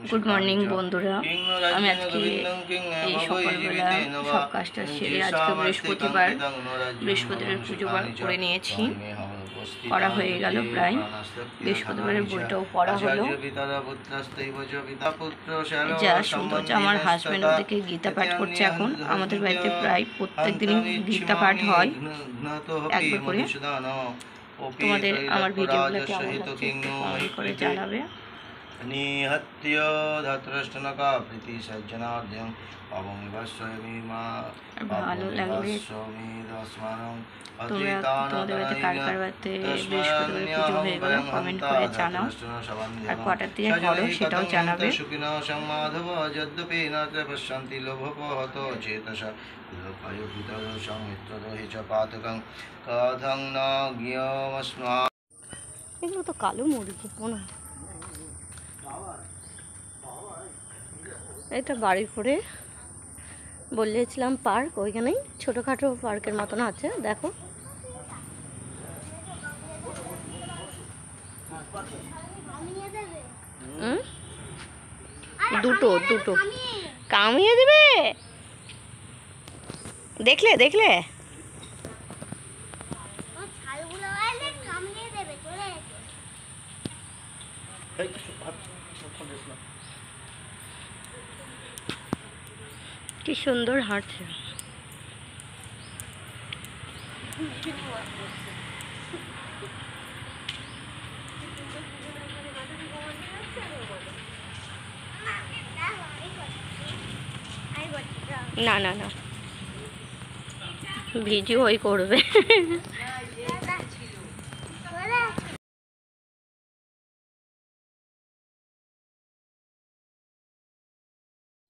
Good morning বন্ধুরা, আমি আজকে এই সকালবেলা সব কাজটা সেরে আজকে বৃহস্পতিবার পুজো করে নিয়েছি। করা হয়ে গেল প্রায়। বৃহস্পতিবারের বইটাও পড়া হলো। যা সুন্দর হচ্ছে, আমার হাজব্যান্ড ওদেরকে গীতা পাঠ করছে এখন। আমাদের বাড়িতে প্রায় প্রত্যেক দিনই গীতা পাঠ হয় একবার করে। তোমাদের আমার ভিডিওগুলো কেমন হচ্ছে একটু কমেন্ট করে জানাবে। নিহত্য ধাতরাষ্ট্রনকা প্রীতি সজ্জনার্যং অবংবস্বমিমা ভালো লাগবে। তোমাদের বাড়িতে কার কার বাড়িতে বৃহস্পতিবার পুজো হয়ে গেল কমেন্ট করে জানাও, আর কটার দিকে করো সেটাও জানাবে। সুখিনঃ সংমাধব যদ্যপি ন পশ্যন্তি লোভপহত চেতসা লোকায়ুপিতর সংমিত্রদোহি চ পাতকং কথং ন জ্ঞেয়মস্মা। এগুলো তো কালো মুরগি মনে হয়। এটা বাড়ির পরে বললেছিলাম পার্ক, ওইখানেই ছোটোখাটো পার্কের মতন আছে। দেখো দুটো দুটো কামিয়ে দেবে। দেখলে দেখলে কি সুন্দর হাঁটছে। না না না, ভিডিও ওই করবে।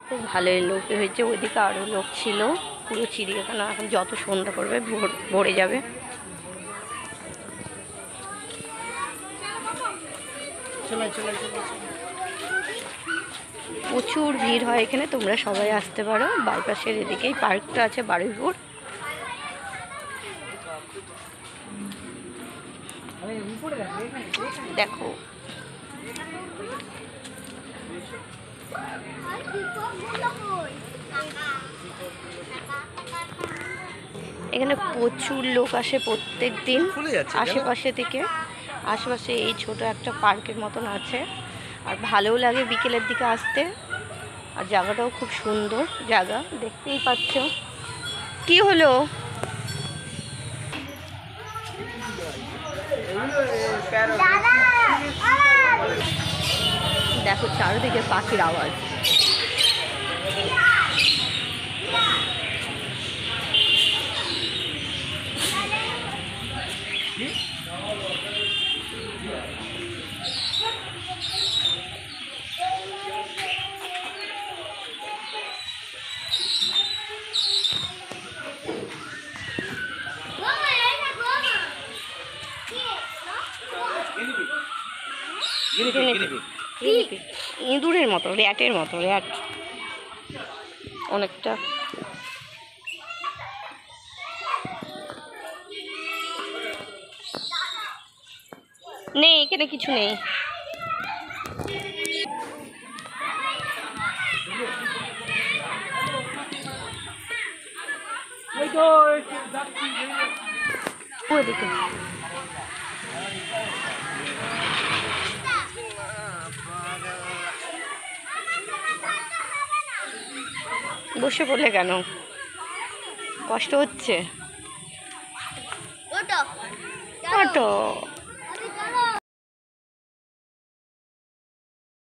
খুব ভালোই লোক হয়েছে, ওইদিকে আরও লোক ছিল। পুরো চিড়িয়াখানা এখন যত সন্ধ্যা করবে ভরে যাবে। প্রচুর ভিড় হয় এখানে, তোমরা সবাই আসতে পারো। বাইপাসের এদিকেই পার্কটা আছে বারুইপুর। দেখো এখানে প্রচুর লোক আসে প্রত্যেক দিন আশেপাশে থেকে। আশেপাশে এই ছোট একটা পার্কের মতন আছে, আর ভালোও লাগে বিকেলের দিকে আসতে। আর জায়গাটাও খুব সুন্দর জায়গা, দেখতেই পাচ্ছ। কি হলো? দেখো চারিদিকে পাখির আওয়াজ। ইঁদুরের মতো, র্যাটের মতো, র্যাট অনেকটা। নেই এখানে কিছু নেই। ওদিকে বসে পড়লে কেন? কষ্ট হচ্ছে? ওটো